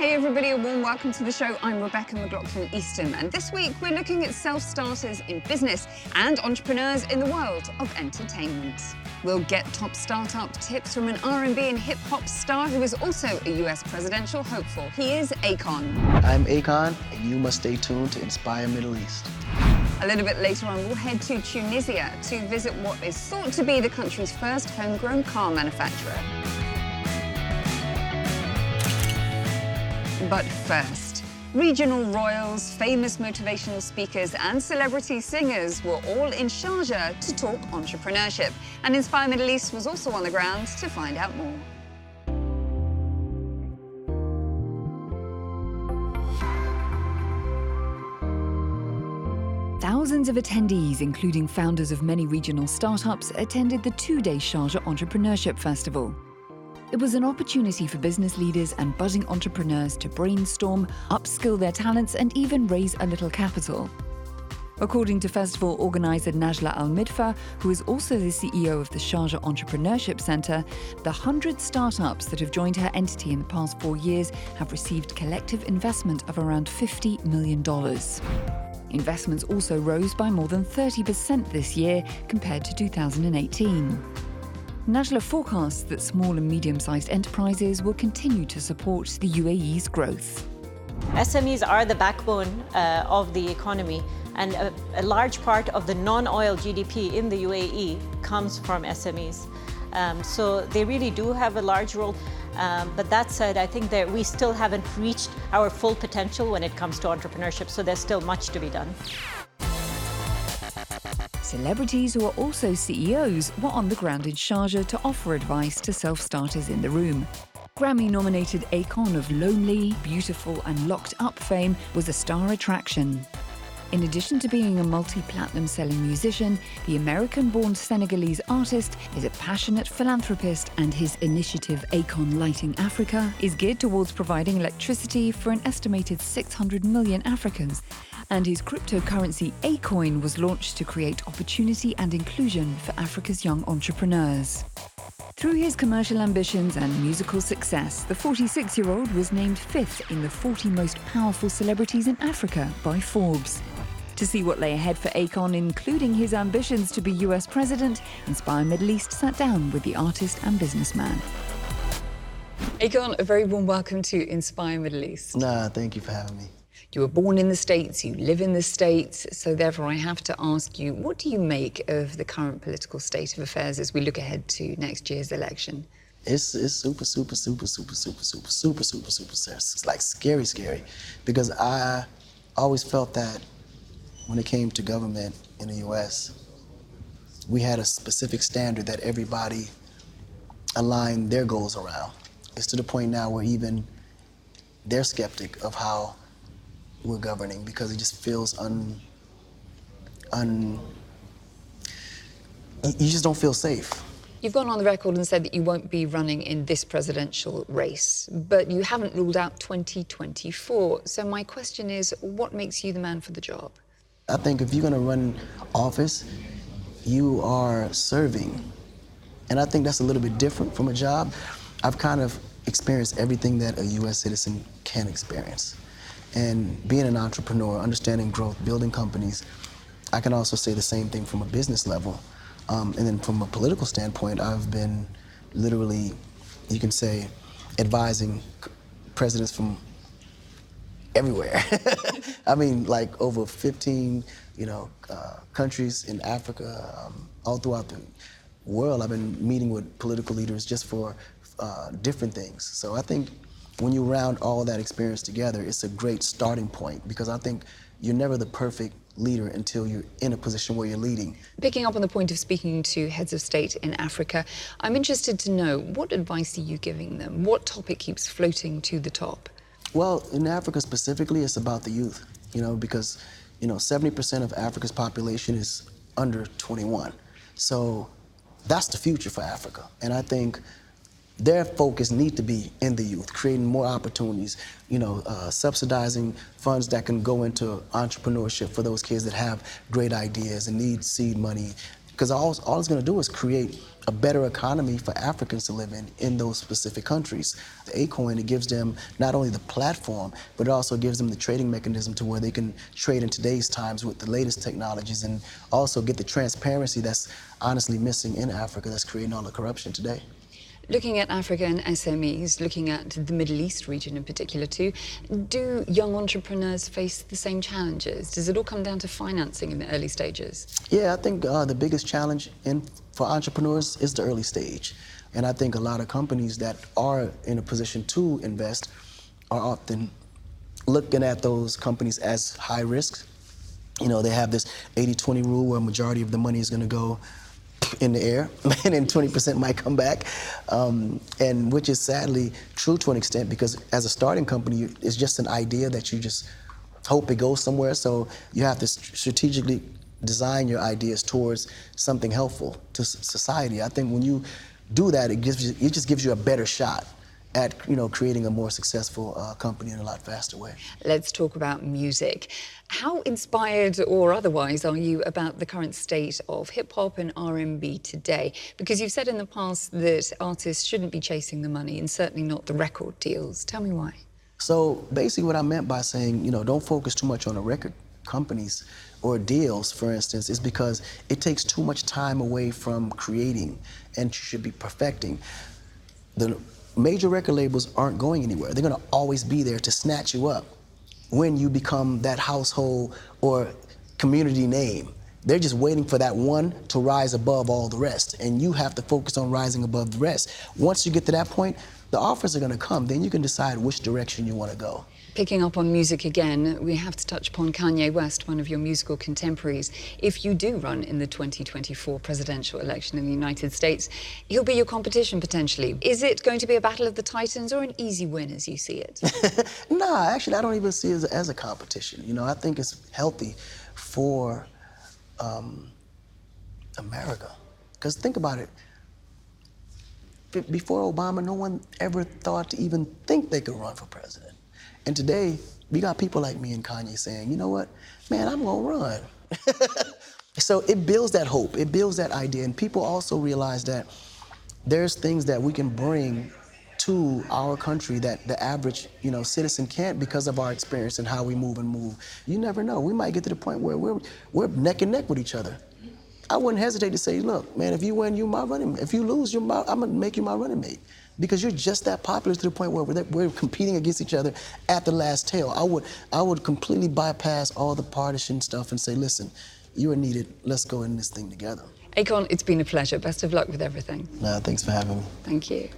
Hey everybody, a warm welcome to the show. I'm Rebecca McLaughlin-Easton, and this week we're looking at self-starters in business and entrepreneurs in the world of entertainment. We'll get top startup tips from an R&B and hip-hop star who is also a US presidential hopeful. He is Akon. I'm Akon, and you must stay tuned to Inspire Middle East. A little bit later on, we'll head to Tunisia to visit what is thought to be the country's first homegrown car manufacturer. But first, regional royals, famous motivational speakers and celebrity singers were all in Sharjah to talk entrepreneurship. And Inspire Middle East was also on the ground to find out more. Thousands of attendees, including founders of many regional startups, attended the two-day Sharjah Entrepreneurship Festival. It was an opportunity for business leaders and budding entrepreneurs to brainstorm, upskill their talents, and even raise a little capital. According to festival organizer Najla Al-Midfa, who is also the CEO of the Sharjah Entrepreneurship Center, the 100 startups that have joined her entity in the past 4 years have received collective investment of around $50 million. Investments also rose by more than 30% this year compared to 2018. Najla forecasts that small and medium-sized enterprises will continue to support the UAE's growth. SMEs are the backbone of the economy, and a large part of the non-oil GDP in the UAE comes from SMEs. So they really do have a large role. But that said, I think that we still haven't reached our full potential when it comes to entrepreneurship, so there's still much to be done. Celebrities who are also CEOs were on the ground in Sharjah to offer advice to self-starters in the room. Grammy-nominated Akon of Lonely, Beautiful and Locked Up fame was a star attraction. In addition to being a multi-platinum selling musician, the American-born Senegalese artist is a passionate philanthropist, and his initiative Akon Lighting Africa is geared towards providing electricity for an estimated 600 million Africans. And his cryptocurrency Akon was launched to create opportunity and inclusion for Africa's young entrepreneurs. Through his commercial ambitions and musical success, the 46-year-old was named 5th in the 40 most powerful celebrities in Africa by Forbes. To see what lay ahead for Akon, including his ambitions to be US president, Inspire Middle East sat down with the artist and businessman. Akon, a very warm welcome to Inspire Middle East. Thank you for having me. You were born in the States, you live in the States, so therefore I have to ask you, what do you make of the current political state of affairs as we look ahead to next year's election? It's super, it's like scary, because I always felt that when it came to government in the US, we had a specific standard that everybody aligned their goals around. It's to the point now where even they're skeptic of how we're governing, because it just feels you just don't feel safe. You've gone on the record and said that you won't be running in this presidential race, but you haven't ruled out 2024. So my question is, what makes you the man for the job? I think if you're gonna run office, you are serving. And I think that's a little bit different from a job. I've kind of experienced everything that a US citizen can experience. And being an entrepreneur, understanding growth, building companies, I can also say the same thing from a business level. And then from a political standpoint, I've been literally, you can say, advising presidents from everywhere. I mean, like over 15, countries in Africa, all throughout the world. I've been meeting with political leaders just for different things. So I think when you round all that experience together, it's a great starting point, because I think you're never the perfect leader until you're in a position where you're leading. Picking up on the point of speaking to heads of state in Africa, I'm interested to know, what advice are you giving them? What topic keeps floating to the top? Well, in Africa specifically, it's about the youth, because 70% of Africa's population is under 21. So that's the future for Africa. And I think their focus needs to be in the youth, creating more opportunities, subsidizing funds that can go into entrepreneurship for those kids that have great ideas and need seed money, because all it's going to do is create a better economy for Africans to live in those specific countries. The Akon, it gives them not only the platform, but it also gives them the trading mechanism to where they can trade in today's times with the latest technologies and also get the transparency that's honestly missing in Africa that's creating all the corruption today. Looking at Africa and SMEs, looking at the Middle East region in particular too, do young entrepreneurs face the same challenges? Does it all come down to financing in the early stages? Yeah, I think the biggest challenge for entrepreneurs is the early stage. And I think a lot of companies that are in a position to invest are often looking at those companies as high risk. You know, they have this 80-20 rule where a majority of the money is going to go in the air, and then 20% might come back, and which is sadly true to an extent, because as a starting company, it's just an idea that you just hope it goes somewhere. So you have to strategically design your ideas towards something helpful to society. I think when you do that, it just gives you a better shot at creating a more successful company in a lot faster way. Let's talk about music. How inspired or otherwise are you about the current state of hip-hop and R&B today? Because you've said in the past that artists shouldn't be chasing the money, and certainly not the record deals. Tell me why. So basically what I meant by saying, don't focus too much on the record companies or deals, for instance, is because it takes too much time away from creating, and you should be perfecting. The major record labels aren't going anywhere. They're going to always be there to snatch you up when you become that household or community name. They're just waiting for that one to rise above all the rest, and you have to focus on rising above the rest. Once you get to that point, the offers are going to come. Then you can decide which direction you want to go. Picking up on music again, we have to touch upon Kanye West, one of your musical contemporaries. If you do run in the 2024 presidential election in the United States, he'll be your competition potentially. Is it going to be a battle of the titans or an easy win as you see it? Nah, actually, I don't even see it as a competition. I think it's healthy for America. Because think about it. Before Obama, no one ever thought to even think they could run for president. And today, we got people like me and Kanye saying, you know what, man, I'm gonna run. So it builds that hope, it builds that idea, and people also realize that there's things that we can bring to our country that the average, citizen can't because of our experience and how we move and move. You never know, we might get to the point where we're neck and neck with each other. I wouldn't hesitate to say, look, man, if you win, you're my running mate. If you lose, I'm gonna make you my running mate. Because you're just that popular to the point where we're competing against each other at the last tail. I would completely bypass all the partisan stuff and say, listen, you are needed. Let's go in this thing together. Akon, it's been a pleasure. Best of luck with everything. Thanks for having me. Thank you.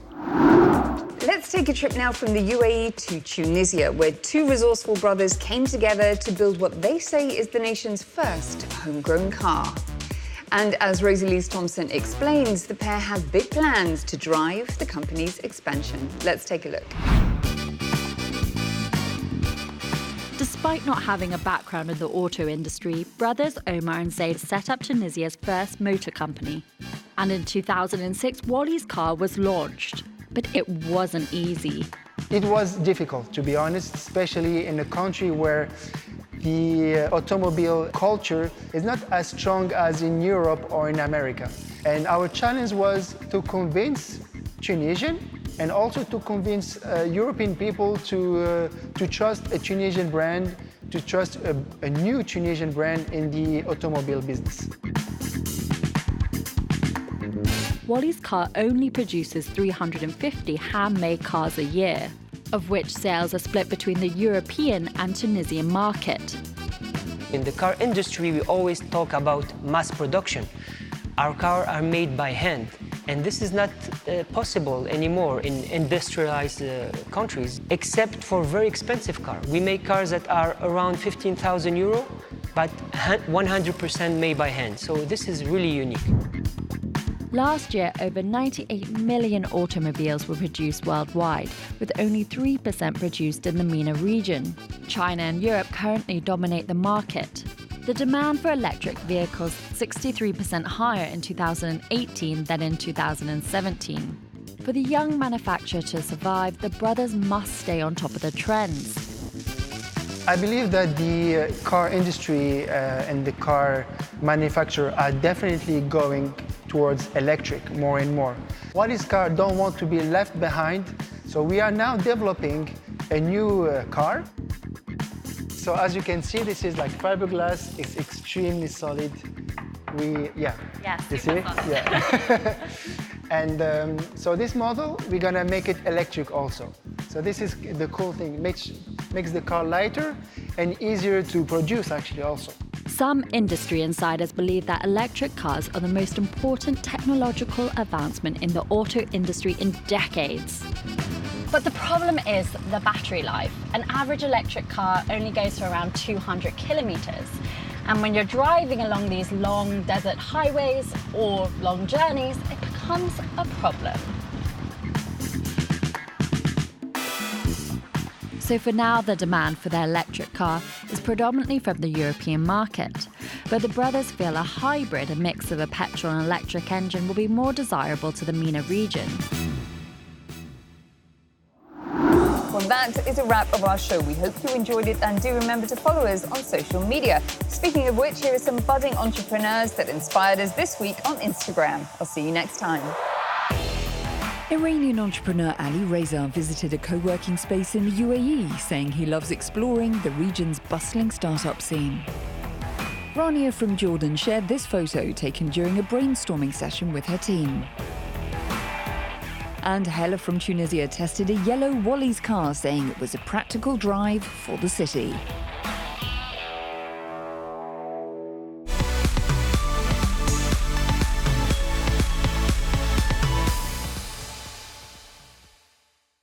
Let's take a trip now from the UAE to Tunisia, where two resourceful brothers came together to build what they say is the nation's first homegrown car. And as Rosalise Thompson explains, the pair have big plans to drive the company's expansion. Let's take a look. Despite not having a background in the auto industry, brothers Omar and Zaid set up Tunisia's first motor company. And in 2006, Wally's car was launched. But it wasn't easy. It was difficult, to be honest, especially in a country where the automobile culture is not as strong as in Europe or in America. And our challenge was to convince Tunisian and also to convince European people to trust a Tunisian brand, to trust a new Tunisian brand in the automobile business. Wally's car only produces 350 handmade cars a year, of which sales are split between the European and Tunisian market. In the car industry, we always talk about mass production. Our cars are made by hand, and this is not possible anymore in industrialized countries, except for very expensive cars. We make cars that are around 15,000 euro, but 100% made by hand, so this is really unique. Last year, over 98 million automobiles were produced worldwide, with only 3% produced in the MENA region. China and Europe currently dominate the market. The demand for electric vehicles is 63% higher in 2018 than in 2017. For the young manufacturer to survive, the brothers must stay on top of the trends. I believe that the car industry and the car manufacturer are definitely going towards electric more and more. What is car don't want to be left behind, so we are now developing a new car. So as you can see, this is like fiberglass. It's extremely solid. Yeah, you see it? Yeah. And so this model, we're gonna make it electric also. So this is the cool thing. Makes the car lighter and easier to produce actually also. Some industry insiders believe that electric cars are the most important technological advancement in the auto industry in decades. But the problem is the battery life. An average electric car only goes for around 200 kilometers. And when you're driving along these long desert highways or long journeys, it becomes a problem. So for now, the demand for their electric car is predominantly from the European market. But the brothers feel a hybrid, a mix of a petrol and electric engine, will be more desirable to the MENA region. Well, that is a wrap of our show. We hope you enjoyed it, and do remember to follow us on social media. Speaking of which, here are some budding entrepreneurs that inspired us this week on Instagram. I'll see you next time. Iranian entrepreneur Ali Reza visited a co-working space in the UAE, saying he loves exploring the region's bustling startup scene. Rania from Jordan shared this photo taken during a brainstorming session with her team. And Hella from Tunisia tested a yellow Wally's car, saying it was a practical drive for the city.